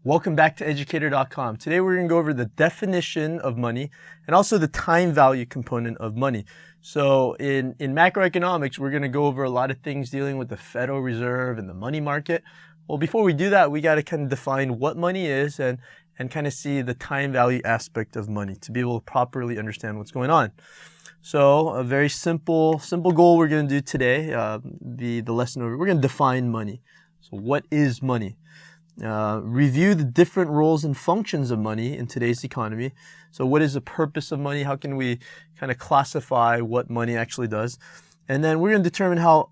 Welcome back to educator.com. Today we're going to go over the definition of money and also the time value component of money. So in macroeconomics, we're going to go over a lot of things dealing with the Federal Reserve and the money market. Well, before we do that, we got to kind of define what money is and kind of see the time value aspect of money to be able to properly understand what's going on. So a very simple goal we're going to do today, the lesson over, we're going to define money. So what is money? Review the different roles and functions of money in today's economy. So what is the purpose of money? How can we kind of classify what money actually does? And then we're going to determine how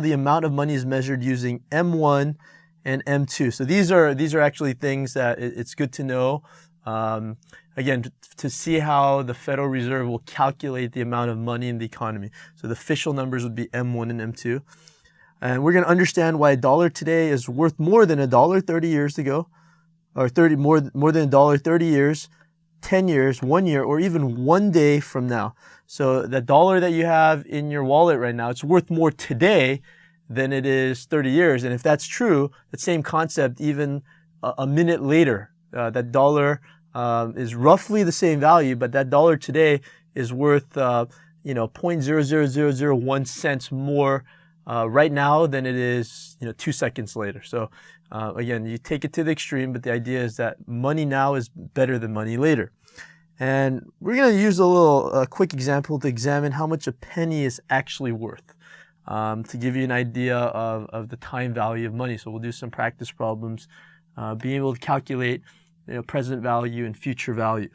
the amount of money is measured using M1 and M2. So these are actually things that it's good to know. Again, to see how the Federal Reserve will calculate the amount of money in the economy. So the official numbers would be M1 and M2. And we're going to understand why a dollar today is worth more than $1 30 years ago, or more than $1 30 years, 10 years, 1 year, or even 1 day from now. So the dollar that you have in your wallet right now, it's worth more today than it is 30 years. And if that's true, the same concept, even a minute later, that dollar is roughly the same value, but that dollar today is worth 0.00001 cents more right now than it is 2 seconds later. So again, you take it to the extreme, but the idea is that money now is better than money later. And we're going to use a quick example to examine how much a penny is actually worth, to give you an idea of the time value of money. So we'll do some practice problems, being able to calculate present value and future value.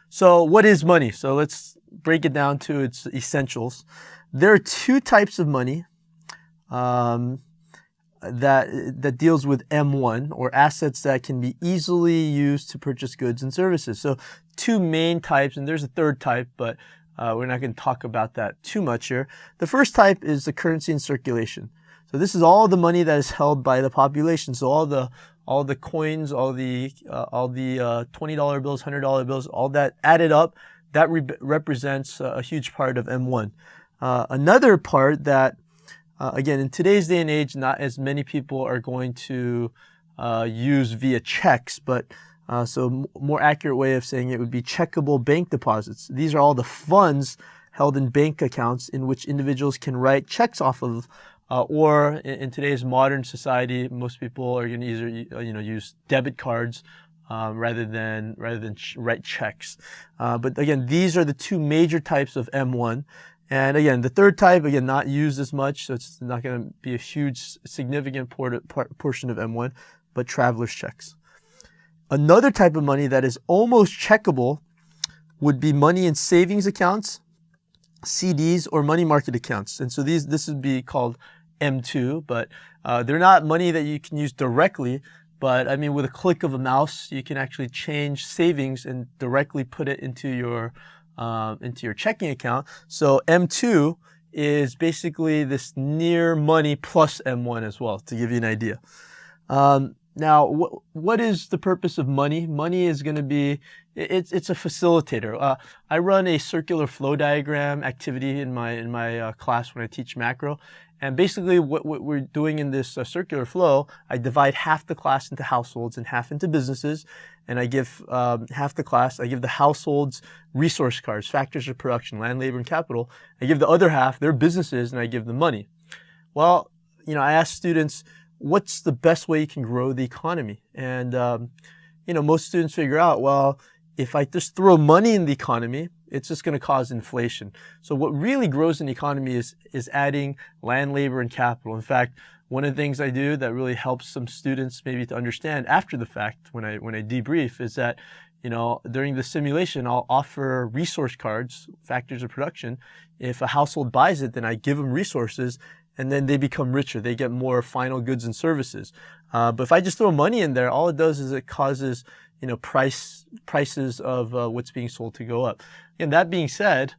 So what is money? So let's break it down to its essentials. There are two types of money that deals with M1, or assets that can be easily used to purchase goods and services. So two main types, and there's a third type, but we're not going to talk about that too much here. The first type is the currency in circulation. So this is all the money that is held by the population. So all the coins, all the $20 bills, $100 bills, all that added up, that represents a huge part of M1. Another part that, again, in today's day and age, not as many people are going to use via checks, but so more accurate way of saying it would be checkable bank deposits. These are all the funds held in bank accounts in which individuals can write checks off of, or in today's modern society, most people are going to either use debit cards rather than write checks. But again, these are the two major types of M1. And again, the third type, again, not used as much, so it's not going to be a huge, significant portion of M1, but traveler's checks. Another type of money that is almost checkable would be money in savings accounts, CDs, or money market accounts. And so this would be called M2, but they're not money that you can use directly. But I mean, with a click of a mouse, you can actually change savings and directly put it into your checking account. So M2 is basically this near money plus M1 as well, to give you an idea. Now, what is the purpose of money? Money is going to be, it's a facilitator. I run a circular flow diagram activity in my class when I teach macro. And basically what we're doing in this circular flow, I divide half the class into households and half into businesses. And I give half the class, I give the households resource cards, factors of production, land, labor, and capital. I give the other half their businesses, and I give them money. Well, I ask students, what's the best way you can grow the economy? And, most students figure out, well, if I just throw money in the economy, it's just going to cause inflation. So what really grows in the economy is adding land, labor, and capital. In fact, one of the things I do that really helps some students maybe to understand after the fact when I debrief is that, during the simulation, I'll offer resource cards, factors of production. If a household buys it, then I give them resources, and then they become richer. They get more final goods and services. But if I just throw money in there, all it does is it causes prices of what's being sold to go up. And that being said,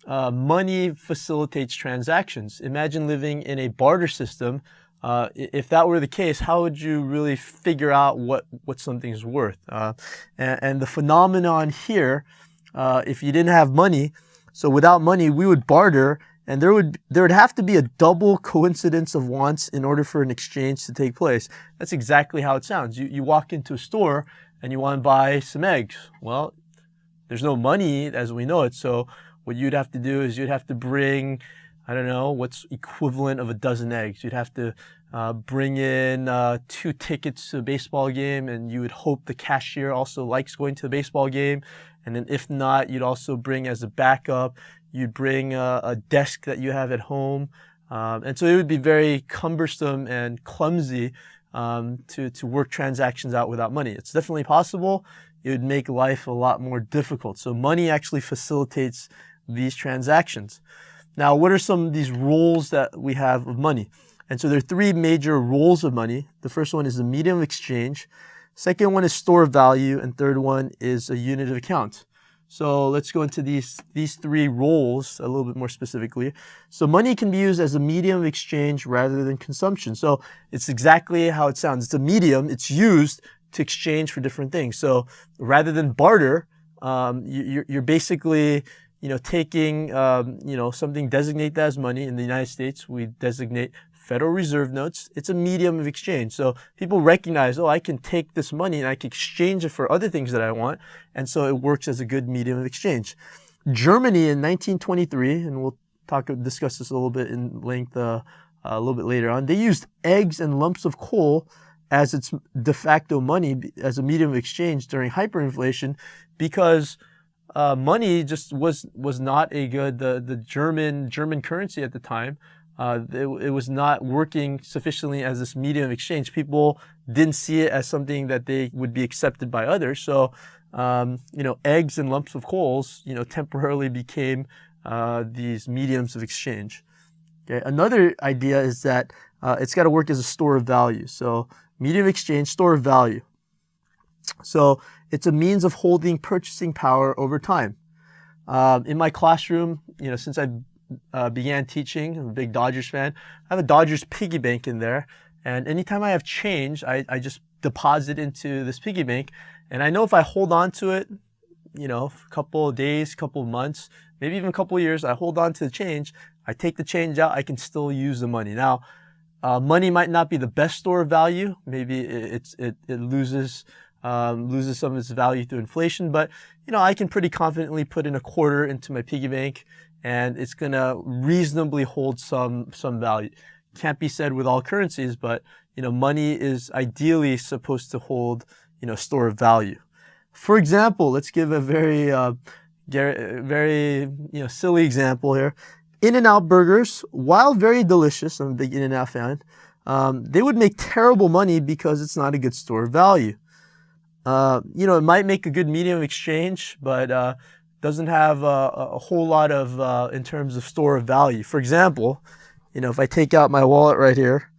money facilitates transactions. Imagine living in a barter system. If that were the case, how would you really figure out what something's worth? And the phenomenon here, if you didn't have money, so without money, we would barter, And there would have to be a double coincidence of wants in order for an exchange to take place. That's exactly how it sounds. You walk into a store and you want to buy some eggs. Well, there's no money as we know it. So what you'd have to do is you'd have to bring, I don't know, what's equivalent of a dozen eggs. You'd have to bring in 2 tickets to a baseball game, and you would hope the cashier also likes going to the baseball game. And then if not, you'd also bring as a backup, you'd bring a desk that you have at home. And so it would be very cumbersome and clumsy to work transactions out without money. It's definitely possible. It would make life a lot more difficult. So money actually facilitates these transactions. Now, what are some of these roles that we have of money? And so there are 3 major roles of money. The first one is the medium of exchange. Second one is store of value. And third one is a unit of account. So let's go into these 3 roles a little bit more specifically. So money can be used as a medium of exchange rather than consumption. So it's exactly how it sounds. It's a medium. It's used to exchange for different things. So rather than barter, you're basically, taking, something designated as money. In the United States, we designate Federal Reserve notes. It's a medium of exchange. So people recognize, I can take this money and I can exchange it for other things that I want. And so it works as a good medium of exchange. Germany in 1923, and we'll discuss this a little bit in length a little bit later on, they used eggs and lumps of coal as its de facto money, as a medium of exchange during hyperinflation, because money just was not a good, the German currency at the time. It was not working sufficiently as this medium of exchange. People didn't see it as something that they would be accepted by others. So, eggs and lumps of coals, temporarily became these mediums of exchange. Okay. Another idea is that it's got to work as a store of value. So medium of exchange, store of value. So it's a means of holding purchasing power over time. In my classroom, since I began teaching, I'm a big Dodgers fan, I have a Dodgers piggy bank in there. And anytime I have change, I just deposit into this piggy bank. And I know if I hold on to it, a couple of days, couple of months, maybe even a couple of years, I hold on to the change, I take the change out, I can still use the money. Now, money might not be the best store of value. Maybe it loses some of its value through inflation, but I can pretty confidently put in a quarter into my piggy bank and it's going to reasonably hold some value. Can't be said with all currencies, but money is ideally supposed to hold store of value. For example, let's give a very silly example here. In-N-Out burgers, while very delicious, I'm a big In-N-Out fan, they would make terrible money because it's not a good store of value. It might make a good medium of exchange, but doesn't have a whole lot of in terms of store of value. For example, if I take out my wallet right here,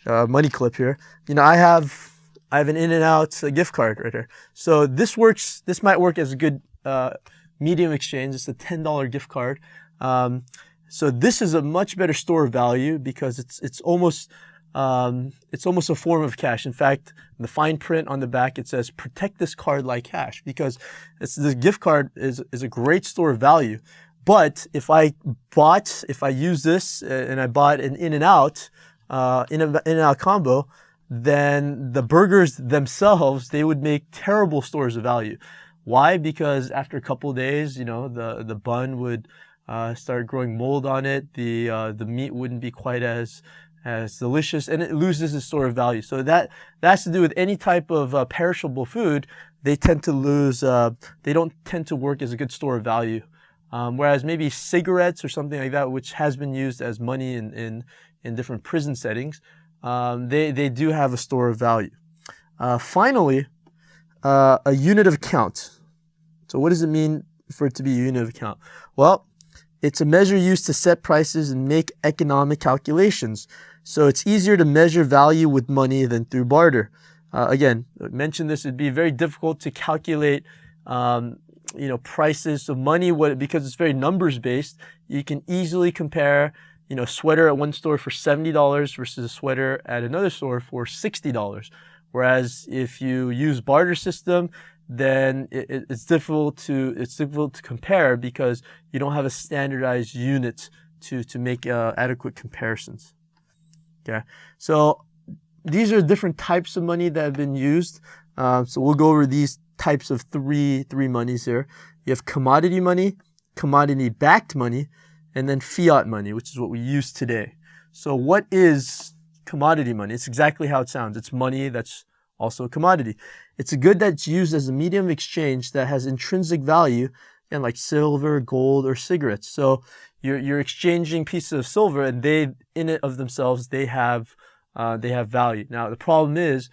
money clip here, I have an In-N-Out gift card right here. So this might work as a good medium exchange. It's a $10 gift card. So this is a much better store of value because it's almost a form of cash. In fact, the fine print on the back, it says, protect this card like cash, because the gift card is a great store of value. But if I use this and I bought an In-N-Out, In-N-Out combo, then the burgers themselves, they would make terrible stores of value. Why? Because after a couple of days, the bun would start growing mold on it. The meat wouldn't be quite as delicious, and it loses its store of value. So that has to do with any type of perishable food. They tend to lose. They don't tend to work as a good store of value. Whereas maybe cigarettes or something like that, which has been used as money in different prison settings, they do have a store of value. Finally, a unit of account. So what does it mean for it to be a unit of account? Well, it's a measure used to set prices and make economic calculations. So it's easier to measure value with money than through barter. Again, I mentioned this, it'd be very difficult to calculate prices. So money, because it's very numbers based, you can easily compare a sweater at one store for $70 versus a sweater at another store for $60. Whereas if you use barter system, then it's difficult to compare because you don't have a standardized unit to make adequate comparisons. Okay, so these are different types of money that have been used. So we'll go over these types of three monies here. You have commodity money, commodity-backed money, and then fiat money, which is what we use today. So what is commodity money? It's exactly how it sounds. It's money that's also a commodity. It's a good that's used as a medium of exchange that has intrinsic value, and like silver, gold, or cigarettes. So you're exchanging pieces of silver, and they, in it of themselves, they have value. Now the problem is,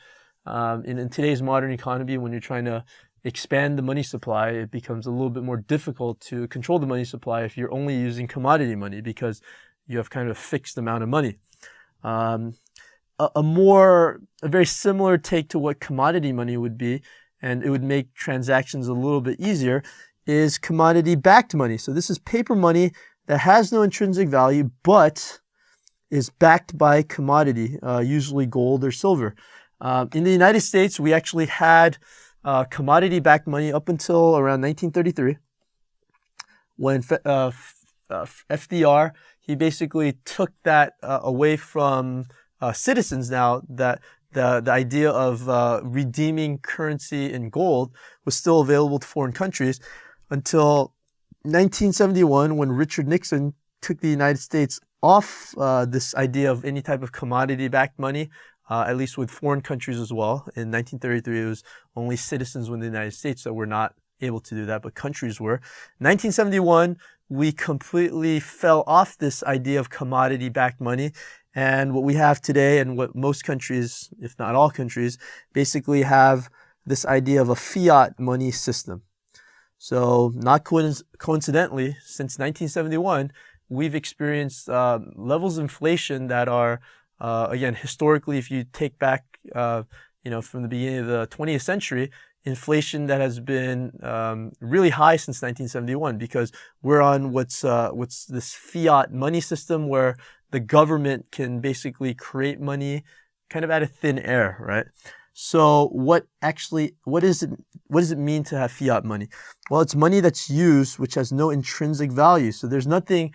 in today's modern economy, when you're trying to expand the money supply, it becomes a little bit more difficult to control the money supply if you're only using commodity money, because you have kind of a fixed amount of money. A very similar take to what commodity money would be, and it would make transactions a little bit easier, is commodity-backed money. So this is paper money that has no intrinsic value, but is backed by commodity, usually gold or silver. In the United States, we actually had commodity-backed money up until around 1933, when FDR, he basically took that away from citizens. Now that the idea of redeeming currency in gold was still available to foreign countries until 1971, when Richard Nixon took the United States off this idea of any type of commodity-backed money, at least with foreign countries as well. In 1933, it was only citizens within the United States that were not able to do that, but countries were. In 1971, we completely fell off this idea of commodity-backed money. And what we have today, and what most countries, if not all countries, basically have this idea of a fiat money system. So not coincidentally, since 1971, we've experienced levels of inflation that are, again, historically, if you take back, from the beginning of the 20th century, inflation that has been really high since 1971, because we're on what's this fiat money system where the government can basically create money kind of out of thin air, right? So what does it mean to have fiat money? Well, it's money that's used which has no intrinsic value. So there's nothing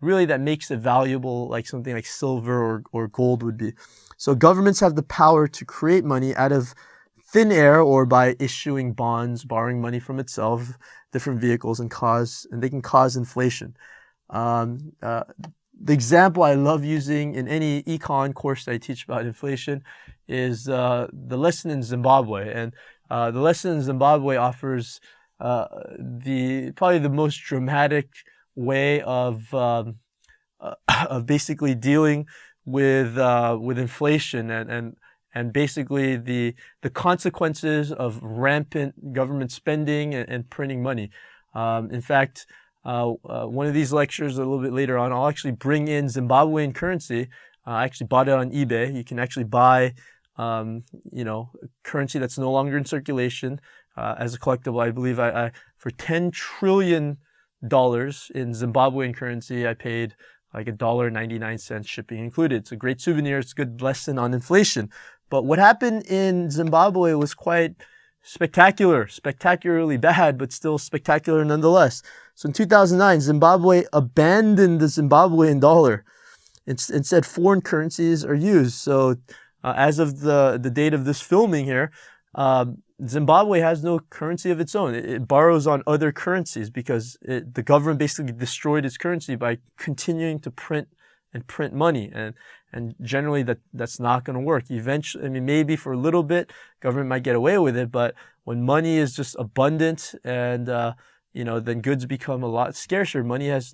really that makes it valuable like something like silver or gold would be. So governments have the power to create money out of thin air or by issuing bonds, borrowing money from itself, different vehicles, and they can cause inflation. The example I love using in any econ course that I teach about inflation is the lesson in Zimbabwe. And the lesson in Zimbabwe offers probably the most dramatic way of basically dealing with inflation and basically the consequences of rampant government spending and printing money. In fact, one of these lectures a little bit later on, I'll actually bring in Zimbabwean currency. I actually bought it on eBay. You can actually buy, currency that's no longer in circulation as a collectible. I believe I for $10 trillion in Zimbabwean currency, I paid like $1.99 shipping included. It's a great souvenir. It's a good lesson on inflation. But what happened in Zimbabwe was quite spectacularly bad, but still spectacular nonetheless. So in 2009, Zimbabwe abandoned the Zimbabwean dollar. Instead, foreign currencies are used. So as of the date of this filming here, Zimbabwe has no currency of its own. It borrows on other currencies because the government basically destroyed its currency by continuing to print money. And generally that's not going to work. Eventually, I mean, maybe for a little bit, government might get away with it, but when money is just abundant and, then goods become a lot scarcer, money has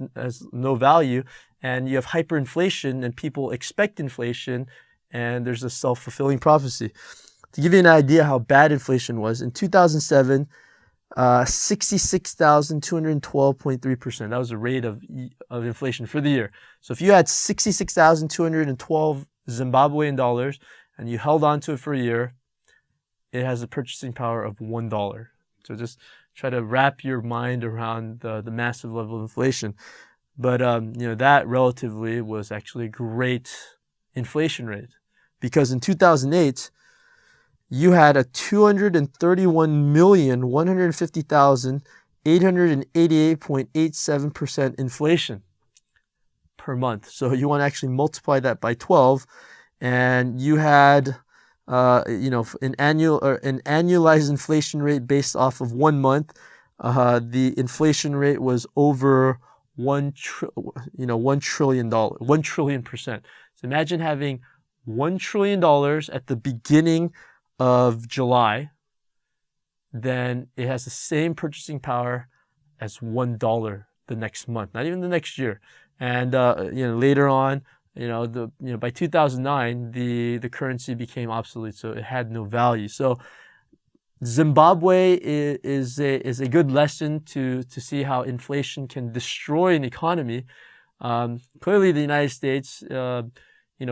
no value, and you have hyperinflation and people expect inflation, and there's a self-fulfilling prophecy. To give you an idea how bad inflation was, in 2007, 66,212.3%. That was the rate of inflation for the year. So if you had 66,212 Zimbabwean dollars and you held on to it for a year, it has a purchasing power of $1. So just try to wrap your mind around the massive level of inflation. But that relatively was actually a great inflation rate, because in 2008, you had a 231,150,888.87% inflation per month. So you want to actually multiply that by 12, and you had an annualized inflation rate based off of 1 month. The inflation rate was over $1 trillion, 1 trillion%. So imagine having $1 trillion at the beginning of July, then it has the same purchasing power as $1 the next month, not even the next year. And later on, by 2009, the currency became obsolete, so it had no value. So Zimbabwe is a good lesson to see how inflation can destroy an economy. Clearly, the United States,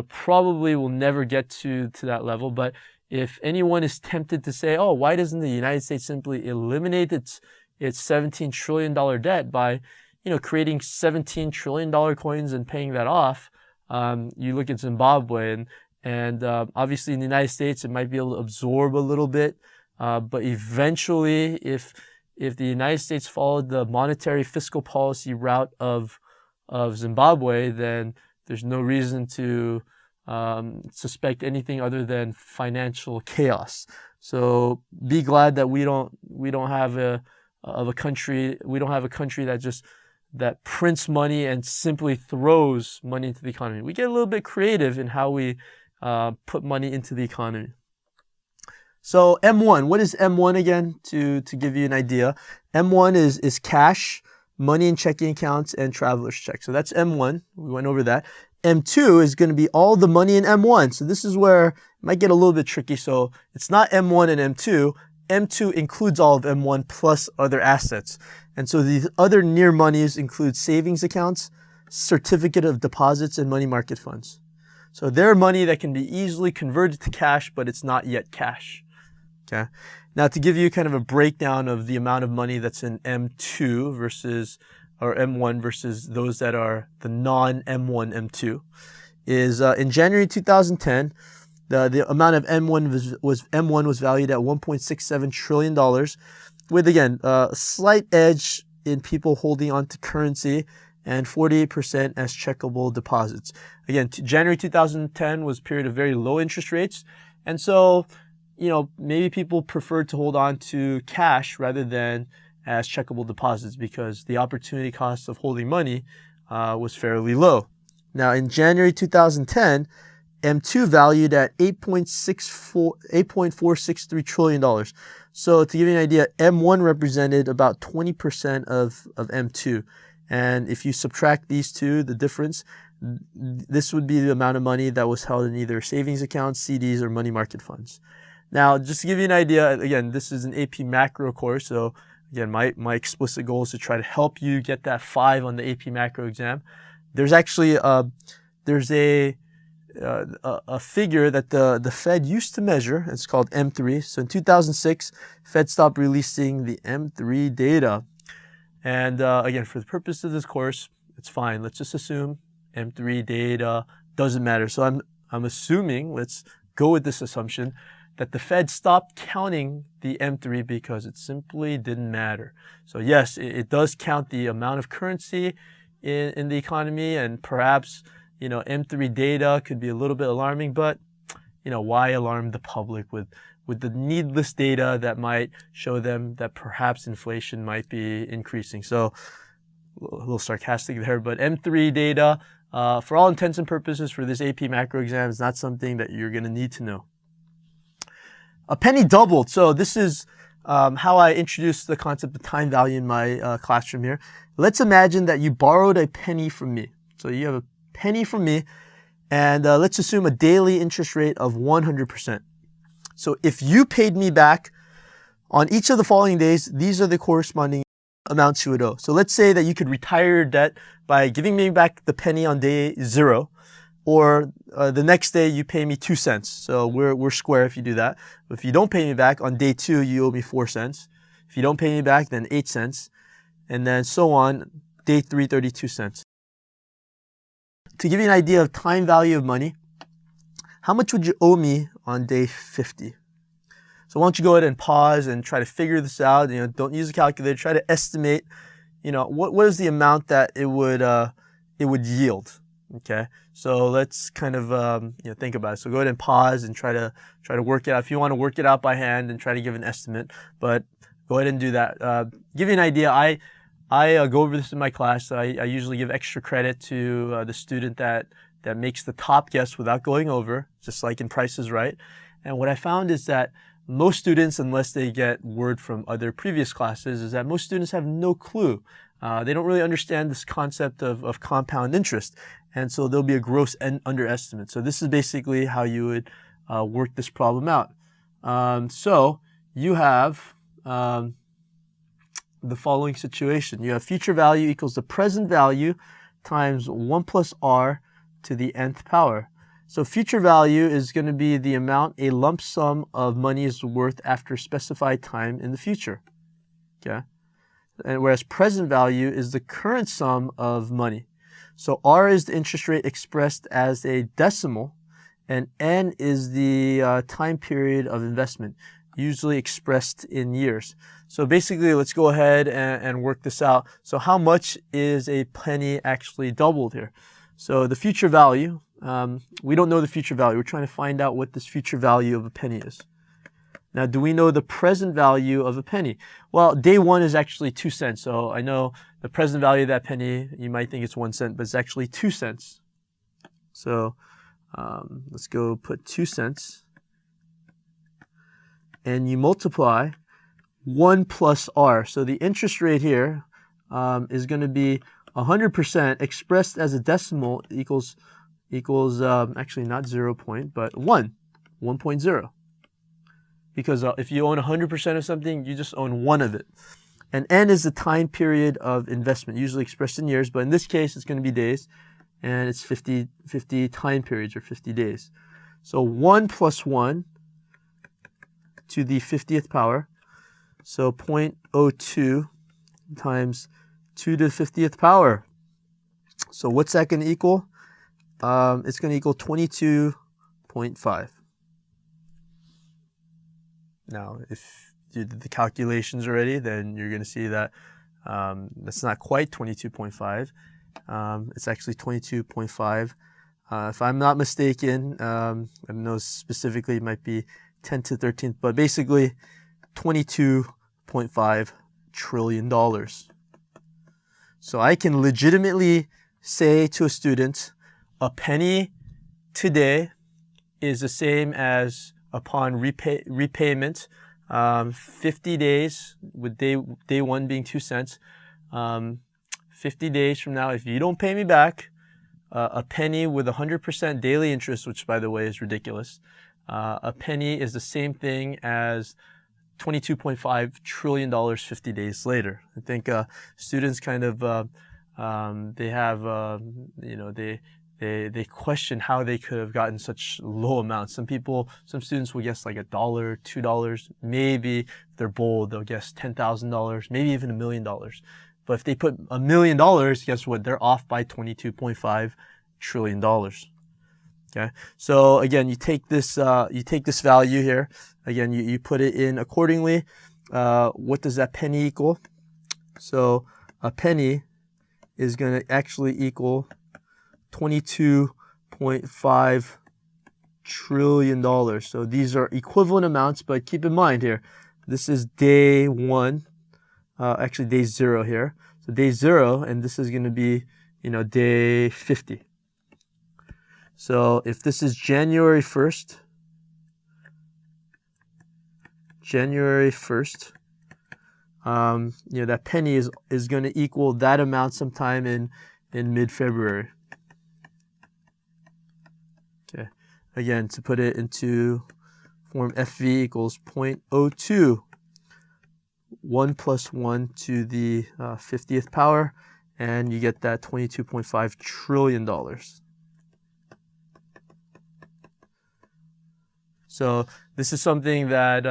probably will never get to that level. But if anyone is tempted to say, "Oh, why doesn't the United States simply eliminate its $17 trillion debt by, creating $17 trillion coins and paying that off?" You look at Zimbabwe, and obviously in the United States, it might be able to absorb a little bit. But eventually, if the United States followed the monetary fiscal policy route of Zimbabwe, then there's no reason to suspect anything other than financial chaos. So be glad that we don't have a country that prints money and simply throws money into the economy. We get a little bit creative in how we put money into the economy. So M1, what is M1 again? To give you an idea, M1 is cash, money in checking accounts, and traveler's checks. So that's M1. We went over that. M2 is going to be all the money in M1. So this is where it might get a little bit tricky. So it's not M1 and M2. M2 includes all of M1 plus other assets. And so these other near monies include savings accounts, certificate of deposits, and money market funds. So they're money that can be easily converted to cash, but it's not yet cash. Okay. Now, to give you kind of a breakdown of the amount of money that's in M2 or M1 versus those that are the non-M1, M2, is in January 2010, the amount of M1 was valued at $1.67 trillion, with again a slight edge in people holding onto currency and 48% as checkable deposits. Again, January 2010 was a period of very low interest rates, and so maybe people preferred to hold on to cash rather than as checkable deposits because the opportunity cost of holding money was fairly low. Now, in January 2010, M2 valued at $8.463 trillion. So to give you an idea, M1 represented about 20% of M2. And if you subtract these two, the difference, this would be the amount of money that was held in either savings accounts, CDs, or money market funds. Now, just to give you an idea, again, this is an AP Macro course. So again, my explicit goal is to try to help you get that 5 on the AP Macro exam. There's actually there's a figure that the Fed used to measure. It's called M3. So in 2006, Fed stopped releasing the M3 data. And again, for the purpose of this course, it's fine. Let's just assume M3 data doesn't matter. So I'm assuming, let's go with this assumption, that the Fed stopped counting the M3 because it simply didn't matter. So yes, it does count the amount of currency in the economy, and perhaps M3 data could be a little bit alarming, but why alarm the public with the needless data that might show them that perhaps inflation might be increasing? So a little sarcastic there, but M3 data, for all intents and purposes for this AP Macro exam, is not something that you're going to need to know. A penny doubled. So this is how I introduced the concept of time value in my classroom here. Let's imagine that you borrowed a penny from me. So you have a penny from me, and let's assume a daily interest rate of 100%. So if you paid me back on each of the following days, these are the corresponding amounts you would owe. So let's say that you could retire your debt by giving me back the penny on day 0, or the next day you pay me 2 cents. So we're square if you do that. But if you don't pay me back on day 2, you owe me 4 cents. If you don't pay me back, then 8 cents, and then so on. Day 3, 32 cents. To give you an idea of time value of money, how much would you owe me on day 50? So why don't you go ahead and pause and try to figure this out. Don't use a calculator. Try to estimate, what is the amount that it would yield. Okay, so let's kind of think about it. So go ahead and pause and try to work it out. If you want to work it out by hand and try to give an estimate, but go ahead and do that. Give you an idea. I go over this in my class. I usually give extra credit to the student that makes the top guess without going over, just like in Price is Right. And what I found is that most students, unless they get word from other previous classes, is that most students have no clue. They don't really understand this concept of compound interest. And so there'll be a gross underestimate. So this is basically how you would work this problem out. So you have the following situation. You have future value equals the present value times 1 plus r to the nth power. So future value is going to be the amount a lump sum of money is worth after a specified time in the future. Okay? And whereas present value is the current sum of money. So R is the interest rate expressed as a decimal, and N is the time period of investment, usually expressed in years. So basically, let's go ahead and work this out. So how much is a penny actually doubled here? So the future value, we don't know the future value. We're trying to find out what this future value of a penny is. Now, do we know the present value of a penny? Well, day one is actually 2 cents. So I know the present value of that penny, you might think it's 1 cent, but it's actually 2 cents. So let's go put 2 cents. And you multiply 1 plus R. So the interest rate here is going to be 100% expressed as a decimal equals actually not 0 point, but 1.0. Because if you own 100% of something, you just own one of it. And N is the time period of investment, usually expressed in years, but in this case, it's going to be days, and it's 50 time periods, or 50 days. So 1 plus 1 to the 50th power, so 0.02 times 2 to the 50th power. So what's that going to equal? It's going to equal 22.5. Now, if you did the calculations already, then you're going to see that that's not quite 22.5. It's actually 22.5. If I'm not mistaken, I don't know specifically, it might be 10 to 13th, but basically $22.5 trillion. So I can legitimately say to a student, a penny today is the same as upon repayment, 50 days, with day one being 2 cents. 50 days from now, if you don't pay me back, a penny with 100% daily interest, which by the way is ridiculous, a penny is the same thing as $22.5 trillion 50 days later. I think students kind of, they have, they question how they could have gotten such low amounts. Some students will guess like $1, $2, maybe if they're bold, they'll guess $10,000, maybe even $1 million. But if they put $1 million, guess what? They're off by $22.5 trillion. Okay. So again, you take this value here. Again, you put it in accordingly. What does that penny equal? So a penny is going to actually equal $22.5 trillion. So these are equivalent amounts, but keep in mind here, this is day one, actually day 0 here. So day 0, and this is going to be, day 50. So if this is January 1st, that penny is going to equal that amount sometime in mid-February. Okay. Again, to put it into form, FV equals 0.02, 1 plus 1 to the 50th power, and you get that $22.5 trillion. So this is something that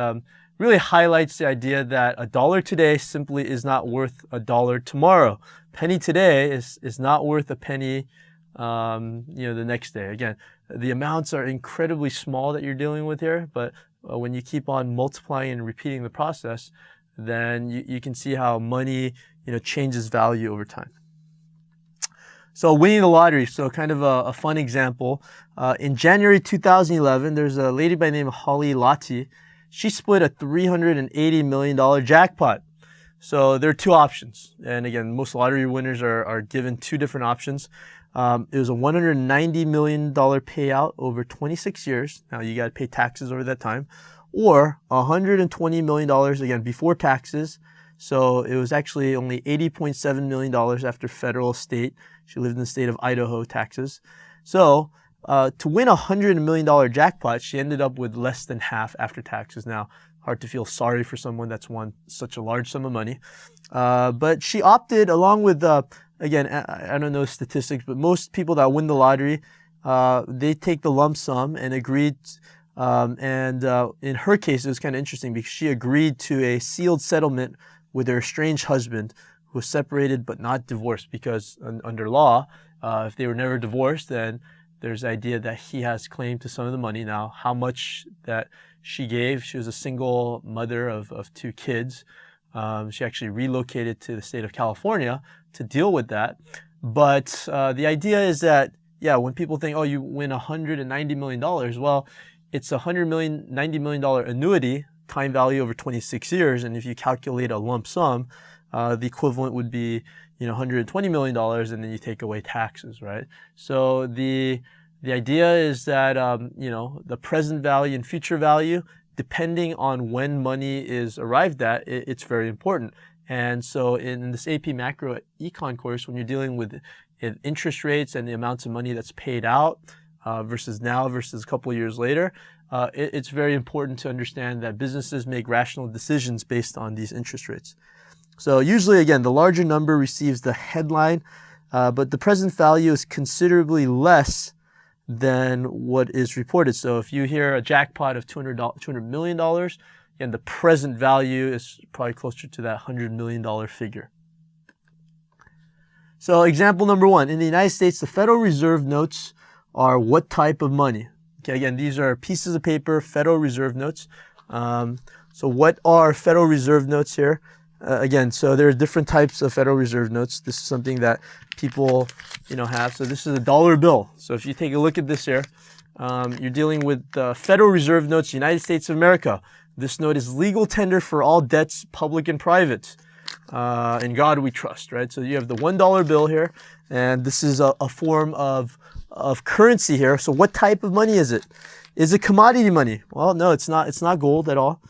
really highlights the idea that $1 today simply is not worth $1 tomorrow. Penny today is not worth a penny the next day. Again, the amounts are incredibly small that you're dealing with here, but when you keep on multiplying and repeating the process, then you can see how money, changes value over time. So winning the lottery, so kind of a fun example. In January 2011, there's a lady by the name of Holly Lottie. She split a $380 million jackpot. So there are two options. And again, most lottery winners are given two different options. It was a $190 million payout over 26 years. Now you got to pay taxes over that time. Or $120 million, again, before taxes. So it was actually only $80.7 million after federal, state. She lived in the state of Idaho, taxes. So to win a $100 million jackpot, she ended up with less than half after taxes. Now, hard to feel sorry for someone that's won such a large sum of money. But she opted, along with, again, I don't know statistics, but most people that win the lottery, they take the lump sum and agreed. In her case, it was kind of interesting because she agreed to a sealed settlement with her estranged husband, who was separated but not divorced, because under law, if they were never divorced, then there's the idea that he has claim to some of the money. Now, how much that she gave, she was a single mother of two kids. She actually relocated to the state of California to deal with that. But the idea is that, yeah, when people think, oh, you win $190 million, well, it's a $90 million annuity, time value over 26 years. And if you calculate a lump sum, the equivalent would be, $120 million, and then you take away taxes, right? So the idea is that, the present value and future value, depending on when money is arrived at, it's very important. And so in this AP Macro Econ course, when you're dealing with interest rates and the amounts of money that's paid out versus now versus a couple of years later, it's very important to understand that businesses make rational decisions based on these interest rates. So usually, again, the larger number receives the headline, but the present value is considerably less than what is reported. So if you hear a jackpot of $200 million, and the present value is probably closer to that $100 million figure. So example number one, in the United States, the Federal Reserve notes are what type of money? Okay, again, these are pieces of paper, Federal Reserve notes. So what are Federal Reserve notes here? Again, so there are different types of Federal Reserve notes. This is something that people, have. So this is a dollar bill. So if you take a look at this here, you're dealing with Federal Reserve notes, United States of America. This note is legal tender for all debts, public and private. In God we trust, right? So you have the $1 bill here, and this is a form of currency here. So what type of money is it? Is it commodity money? Well, no, it's not. It's not gold at all.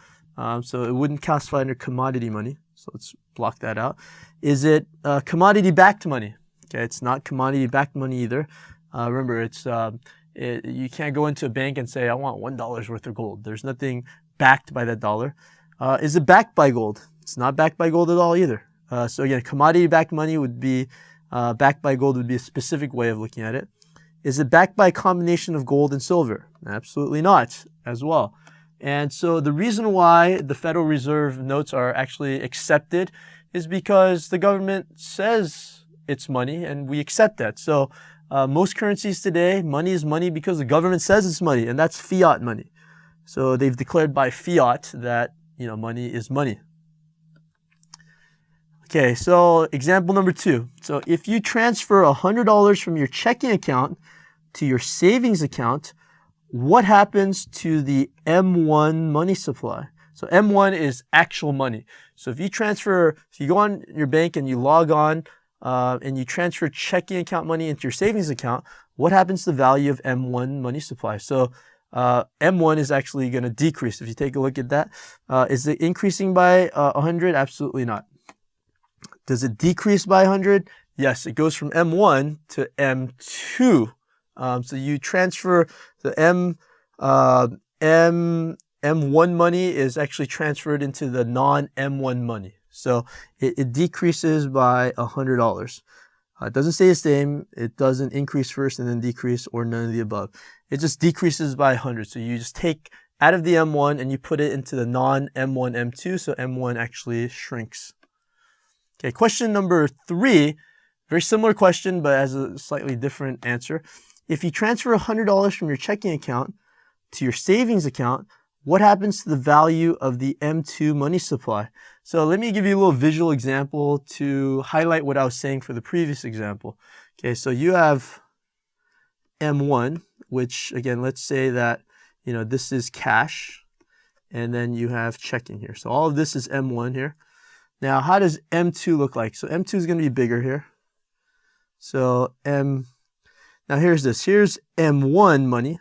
So it wouldn't classify under commodity money. So let's block that out. Is it commodity-backed money? Okay, it's not commodity-backed money either. Remember, you can't go into a bank and say, I want $1 worth of gold. There's nothing backed by that dollar. Is it backed by gold? It's not backed by gold at all either. So again, commodity-backed money would be, backed by gold would be a specific way of looking at it. Is it backed by a combination of gold and silver? Absolutely not as well. And so the reason why the Federal Reserve notes are actually accepted is because the government says it's money and we accept that. So most currencies today, money is money because the government says it's money, and that's fiat money. So they've declared by fiat that, money is money. Okay, so example number two. So if you transfer $100 from your checking account to your savings account, what happens to the M1 money supply? So M1 is actual money. So if you go on your bank and you log on and you transfer checking account money into your savings account, what happens to the value of M1 money supply? So M1 is actually going to decrease. If you take a look at that, is it increasing by 100? Absolutely not. Does it decrease by 100? Yes, it goes from M1 to M2. So you transfer the M1 money is actually transferred into the non-M1 money. So it decreases by $100. It doesn't stay the same. It doesn't increase first and then decrease, or none of the above. It just decreases by 100. So you just take out of the M1 and you put it into the non-M1 M2. So M1 actually shrinks. Okay, question number 3, very similar question, but has a slightly different answer. If you transfer $100 from your checking account to your savings account, what happens to the value of the M2 money supply? So let me give you a little visual example to highlight what I was saying for the previous example. Okay, so you have M1, which again, let's say that, you know, this is cash, and then you have checking here. So all of this is M1 here. Now, how does M2 look like? So M2 is going to be bigger here. So now here's this. Here's M1 money.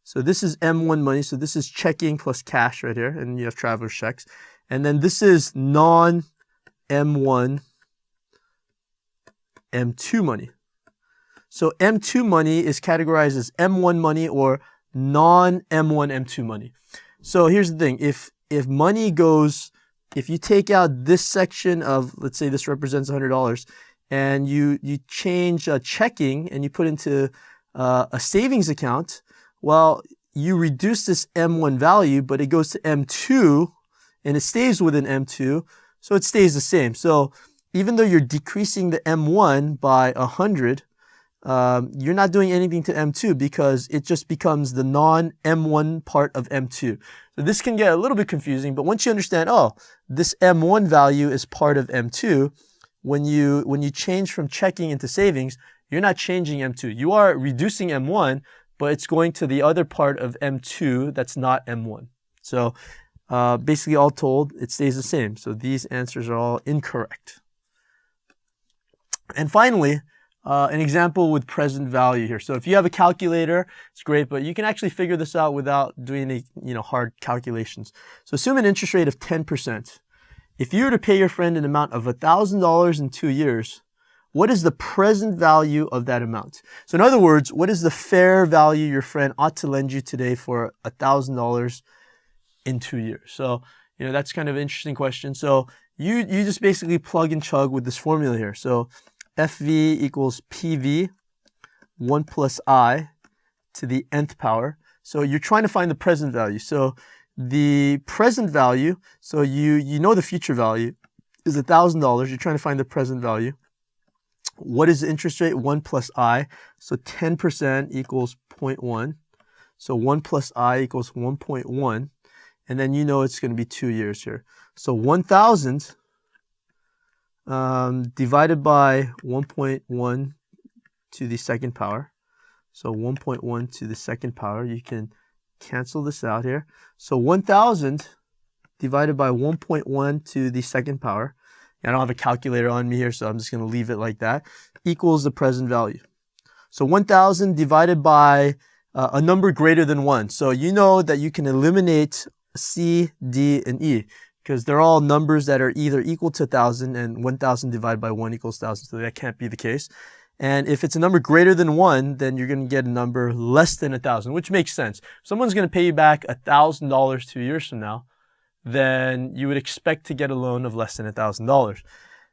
So this is M1 money. So this is checking plus cash right here, and you have traveler's checks. And then this is non-M1 M2 money. So M2 money is categorized as M1 money or non-M1 M2 money. So here's the thing. If money goes, if you take out this section of, let's say this represents $100, and you change checking and you put into a savings account, well, you reduce this M1 value, but it goes to M2 and it stays within M2, so it stays the same. So even though you're decreasing the M1 by 100, you're not doing anything to M2 because it just becomes the non-M1 part of M2. So this can get a little bit confusing, but once you understand, oh, this M1 value is part of M2, when you change from checking into savings, you're not changing M2. You are reducing M1, but it's going to the other part of M2 that's not M1. So basically all told, it stays the same. So these answers are all incorrect. And finally, an example with present value here. So if you have a calculator, it's great, but you can actually figure this out without doing any hard calculations. So assume an interest rate of 10%. If you were to pay your friend an amount of $1,000 in 2 years, what is the present value of that amount? So in other words, what is the fair value your friend ought to lend you today for $1,000 in 2 years? So, that's kind of an interesting question. So you just basically plug and chug with this formula here. So FV equals PV 1 plus I to the nth power. So you're trying to find the present value. So the present value, so you know the future value is $1,000. You're trying to find the present value. What is the interest rate? 1 plus I. So 10% equals 0.1. So 1 plus I equals 1.1. And then it's going to be 2 years here. So 1,000 divided by 1.1 to the second power. So 1.1 to the second power. You can cancel this out here. So 1,000 divided by 1.1 to the second power. I don't have a calculator on me here, so I'm just going to leave it like that, equals the present value. So 1,000 divided by a number greater than 1. So you know that you can eliminate C, D, and E because they're all numbers that are either equal to 1,000, and 1,000 divided by 1 equals 1,000, so that can't be the case. And if it's a number greater than 1, then you're going to get a number less than 1,000, which makes sense. If someone's going to pay you back $1,000 2 years from now, then you would expect to get a loan of less than $1,000.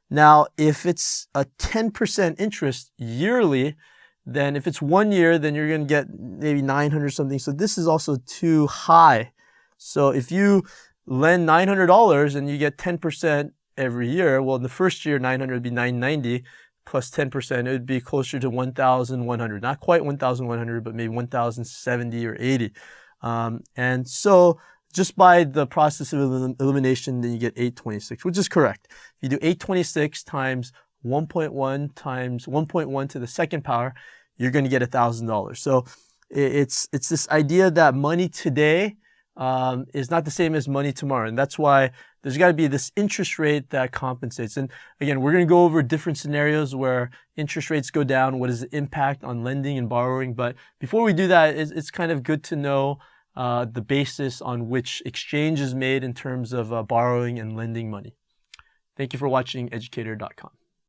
Now, if it's a 10% interest yearly, then if it's 1 year, then you're going to get maybe 900 something. So this is also too high. So if you lend $900 and you get 10% every year, well, in the first year, 900 would be 990 plus 10%. It would be closer to 1,100. Not quite 1,100, but maybe 1,070 or 80. And so just by the process of elimination, then you get 826, which is correct. If you do 826 times 1.1 times 1.1 to the second power, you're going to get $1,000. So it's this idea that money today is not the same as money tomorrow. And that's why there's got to be this interest rate that compensates. And again, we're going to go over different scenarios where interest rates go down. What is the impact on lending and borrowing? But before we do that, it's kind of good to know the basis on which exchange is made in terms of borrowing and lending money. Thank you for watching educator.com.